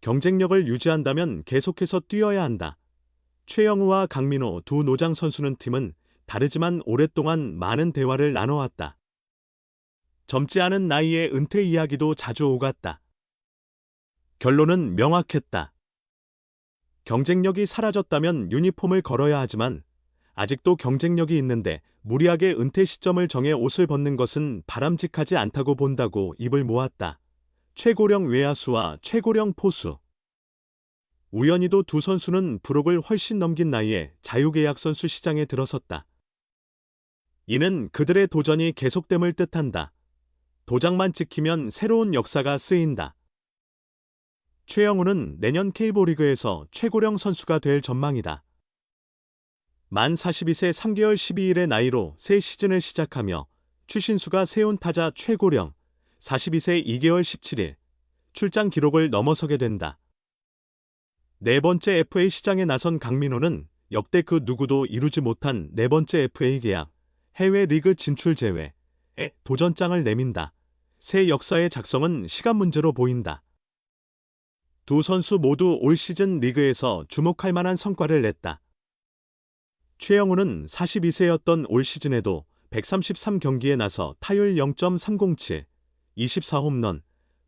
경쟁력을 유지한다면 계속해서 뛰어야 한다. 최영우와 강민호 두 노장 선수는 팀은 다르지만 오랫동안 많은 대화를 나눠왔다. 젊지 않은 나이에 은퇴 이야기도 자주 오갔다. 결론은 명확했다. 경쟁력이 사라졌다면 유니폼을 걸어야 하지만 아직도 경쟁력이 있는데 무리하게 은퇴 시점을 정해 옷을 벗는 것은 바람직하지 않다고 본다고 입을 모았다. 최고령 외야수와 최고령 포수. 우연히도 두 선수는 부록을 훨씬 넘긴 나이에 자유계약 선수 시장에 들어섰다. 이는 그들의 도전이 계속됨을 뜻한다. 도장만 찍히면 새로운 역사가 쓰인다. 최영우는 내년 K리그에서 최고령 선수가 될 전망이다. 만 42세 3개월 12일의 나이로 새 시즌을 시작하며 추신수가 세운 타자 최고령 42세 2개월 17일 출장 기록을 넘어서게 된다. 네 번째 FA 시장에 나선 강민호는 역대 그 누구도 이루지 못한 네 번째 FA 계약, 해외 리그 진출 제외에 도전장을 내민다. 새 역사의 작성은 시간 문제로 보인다. 두 선수 모두 올 시즌 리그에서 주목할 만한 성과를 냈다. 최영우는 42세였던 올 시즌에도 133경기에 나서 타율 0.307, 24홈런,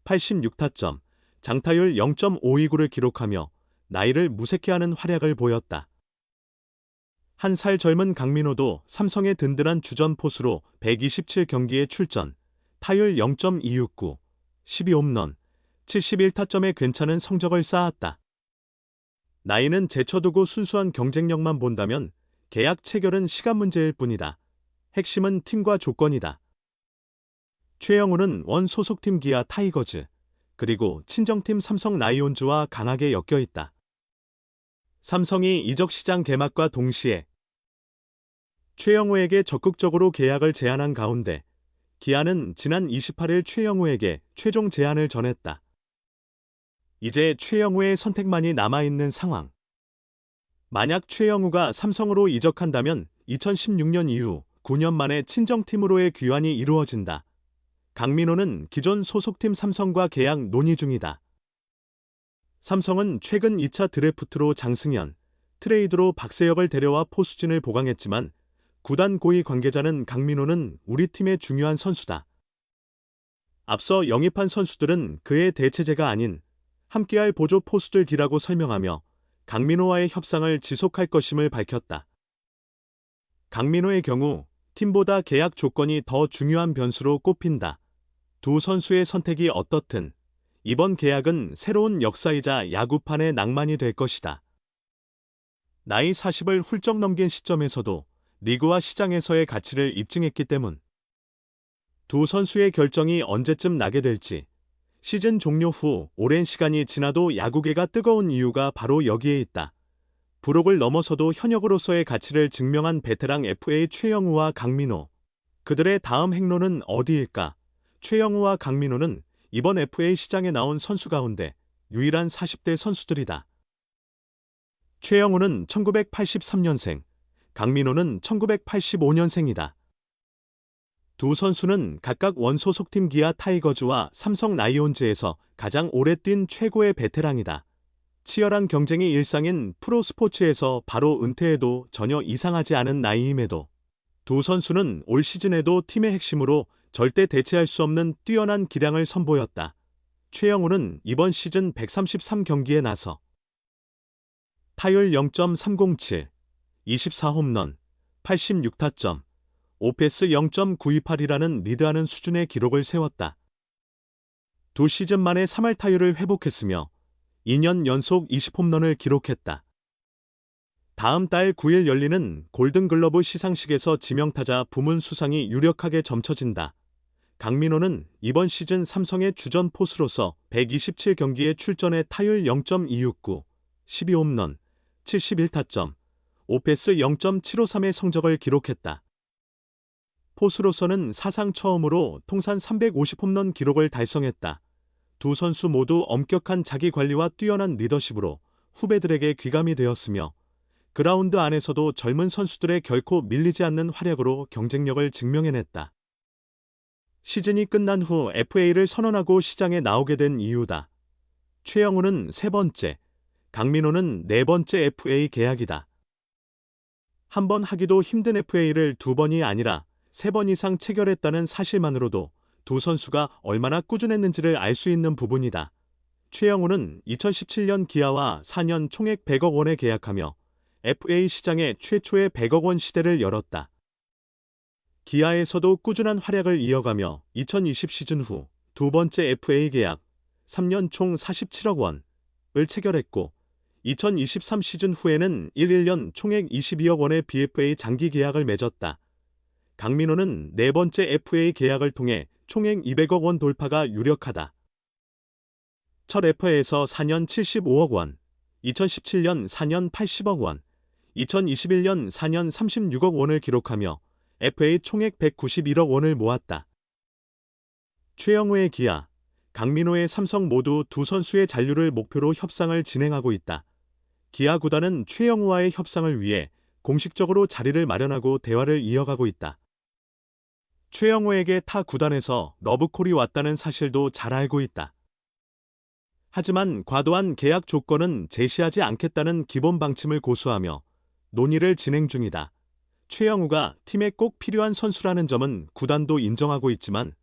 86타점, 장타율 0.529를 기록하며 나이를 무색해하는 활약을 보였다. 한 살 젊은 강민호도 삼성의 든든한 주전 포수로 127경기에 출전, 타율 0.269, 12홈런, 71타점의 괜찮은 성적을 쌓았다. 나이는 제쳐두고 순수한 경쟁력만 본다면 계약 체결은 시간 문제일 뿐이다. 핵심은 팀과 조건이다. 최영우는 원 소속팀 기아 타이거즈, 그리고 친정팀 삼성 라이온즈와 강하게 엮여 있다. 삼성이 이적 시장 개막과 동시에 최영우에게 적극적으로 계약을 제안한 가운데 기아는 지난 28일 최영우에게 최종 제안을 전했다. 이제 최영우의 선택만이 남아있는 상황. 만약 최영우가 삼성으로 이적한다면 2016년 이후 9년 만에 친정팀으로의 귀환이 이루어진다. 강민호는 기존 소속팀 삼성과 계약 논의 중이다. 삼성은 최근 2차 드래프트로 장승현, 트레이드로 박세혁을 데려와 포수진을 보강했지만 구단 고위 관계자는 강민호는 우리 팀의 중요한 선수다. 앞서 영입한 선수들은 그의 대체제가 아닌 함께할 보조 포수들이라고 설명하며 강민호와의 협상을 지속할 것임을 밝혔다. 강민호의 경우 팀보다 계약 조건이 더 중요한 변수로 꼽힌다. 두 선수의 선택이 어떻든 이번 계약은 새로운 역사이자 야구판의 낭만이 될 것이다. 나이 40을 훌쩍 넘긴 시점에서도 리그와 시장에서의 가치를 입증했기 때문. 두 선수의 결정이 언제쯤 나게 될지, 시즌 종료 후 오랜 시간이 지나도 야구계가 뜨거운 이유가 바로 여기에 있다. 부록을 넘어서도 현역으로서의 가치를 증명한 베테랑 FA 최영우와 강민호. 그들의 다음 행로는 어디일까? 최영우와 강민호는 이번 FA 시장에 나온 선수 가운데 유일한 40대 선수들이다. 최영우는 1983년생, 강민호는 1985년생이다. 두 선수는 각각 원소속팀 기아 타이거즈와 삼성 라이온즈에서 가장 오래 뛴 최고의 베테랑이다. 치열한 경쟁이 일상인 프로스포츠에서 바로 은퇴해도 전혀 이상하지 않은 나이임에도 두 선수는 올 시즌에도 팀의 핵심으로 절대 대체할 수 없는 뛰어난 기량을 선보였다. 최영우는 이번 시즌 133경기에 나서 타율 0.307, 24홈런, 86타점, 오페스 0.928이라는 리드하는 수준의 기록을 세웠다. 두 시즌 만에 3할 타율을 회복했으며 2년 연속 20홈런을 기록했다. 다음 달 9일 열리는 골든글러브 시상식에서 지명타자 부문 수상이 유력하게 점쳐진다. 강민호는 이번 시즌 삼성의 주전 포수로서 127경기에 출전해 타율 0.269, 12홈런, 71타점, 오페스 0.753의 성적을 기록했다. 포수로서는 사상 처음으로 통산 350홈런 기록을 달성했다. 두 선수 모두 엄격한 자기관리와 뛰어난 리더십으로 후배들에게 귀감이 되었으며 그라운드 안에서도 젊은 선수들의 결코 밀리지 않는 활약으로 경쟁력을 증명해냈다. 시즌이 끝난 후 FA를 선언하고 시장에 나오게 된 이유다. 최영우는 세 번째, 강민호는 네 번째 FA 계약이다. 한 번 하기도 힘든 FA를 두 번이 아니라 세 번 이상 체결했다는 사실만으로도 두 선수가 얼마나 꾸준했는지를 알 수 있는 부분이다. 최영우는 2017년 기아와 4년 총액 100억 원에 계약하며 FA 시장에 최초의 100억 원 시대를 열었다. 기아에서도 꾸준한 활약을 이어가며 2020 시즌 후 두 번째 FA 계약 3년 총 47억 원을 체결했고 2023 시즌 후에는 1년 총액 22억 원의 BFA 장기 계약을 맺었다. 강민호는 네 번째 FA 계약을 통해 총액 200억 원 돌파가 유력하다. 첫 FA에서 4년 75억 원, 2017년 4년 80억 원, 2021년 4년 36억 원을 기록하며 FA 총액 191억 원을 모았다. 최영우의 기아, 강민호의 삼성 모두 두 선수의 잔류를 목표로 협상을 진행하고 있다. 기아 구단은 최영우와의 협상을 위해 공식적으로 자리를 마련하고 대화를 이어가고 있다. 최영우에게 타 구단에서 러브콜이 왔다는 사실도 잘 알고 있다. 하지만 과도한 계약 조건은 제시하지 않겠다는 기본 방침을 고수하며 논의를 진행 중이다. 최영우가 팀에 꼭 필요한 선수라는 점은 구단도 인정하고 있지만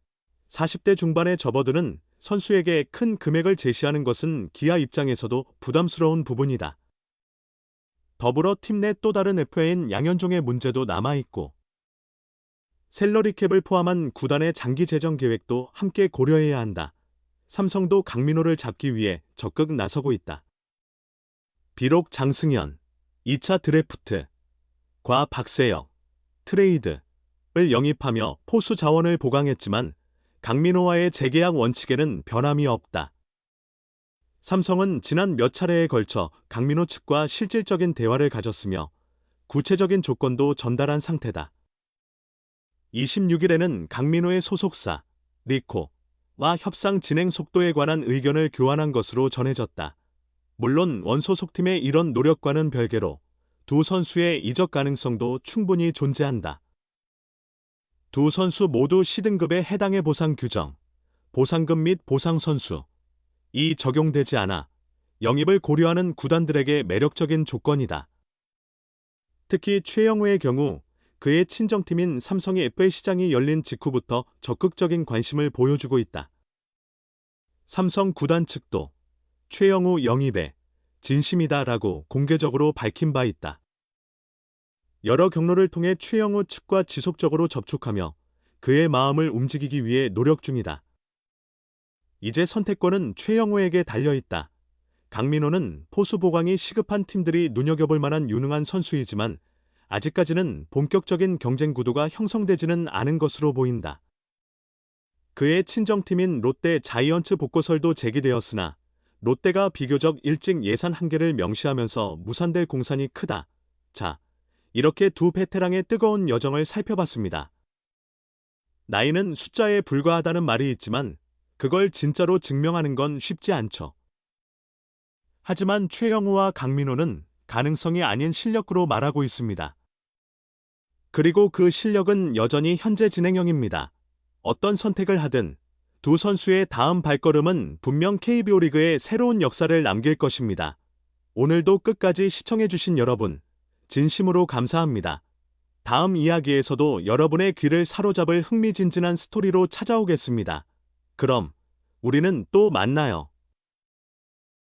40대 중반에 접어드는 선수에게 큰 금액을 제시하는 것은 기아 입장에서도 부담스러운 부분이다. 더불어 팀 내 또 다른 FA인 양현종의 문제도 남아있고 셀러리캡을 포함한 구단의 장기 재정 계획도 함께 고려해야 한다. 삼성도 강민호를 잡기 위해 적극 나서고 있다. 비록 장승현, 2차 드래프트, 과 박세혁, 트레이드를 영입하며 포수 자원을 보강했지만 강민호와의 재계약 원칙에는 변함이 없다. 삼성은 지난 몇 차례에 걸쳐 강민호 측과 실질적인 대화를 가졌으며 구체적인 조건도 전달한 상태다. 26일에는 강민호의 소속사, 리코와 협상 진행 속도에 관한 의견을 교환한 것으로 전해졌다. 물론 원소속팀의 이런 노력과는 별개로 두 선수의 이적 가능성도 충분히 존재한다. 두 선수 모두 C등급에 해당의 보상 규정, 보상금 및 보상 선수, 이 적용되지 않아 영입을 고려하는 구단들에게 매력적인 조건이다. 특히 최영우의 경우 그의 친정팀인 삼성의 FA 시장이 열린 직후부터 적극적인 관심을 보여주고 있다. 삼성 구단 측도 최영우 영입에 진심이다라고 공개적으로 밝힌 바 있다. 여러 경로를 통해 최영우 측과 지속적으로 접촉하며 그의 마음을 움직이기 위해 노력 중이다. 이제 선택권은 최영우에게 달려있다. 강민호는 포수 보강이 시급한 팀들이 눈여겨볼 만한 유능한 선수이지만 아직까지는 본격적인 경쟁 구도가 형성되지는 않은 것으로 보인다. 그의 친정팀인 롯데 자이언츠 복고설도 제기되었으나 롯데가 비교적 일찍 예산 한계를 명시하면서 무산될 공산이 크다. 자, 이렇게 두 베테랑의 뜨거운 여정을 살펴봤습니다. 나이는 숫자에 불과하다는 말이 있지만 그걸 진짜로 증명하는 건 쉽지 않죠. 하지만 최영우와 강민호는 가능성이 아닌 실력으로 말하고 있습니다. 그리고 그 실력은 여전히 현재 진행형입니다. 어떤 선택을 하든 두 선수의 다음 발걸음은 분명 KBO 리그에 새로운 역사를 남길 것입니다. 오늘도 끝까지 시청해주신 여러분, 진심으로 감사합니다. 다음 이야기에서도 여러분의 귀를 사로잡을 흥미진진한 스토리로 찾아오겠습니다. 그럼 우리는 또 만나요.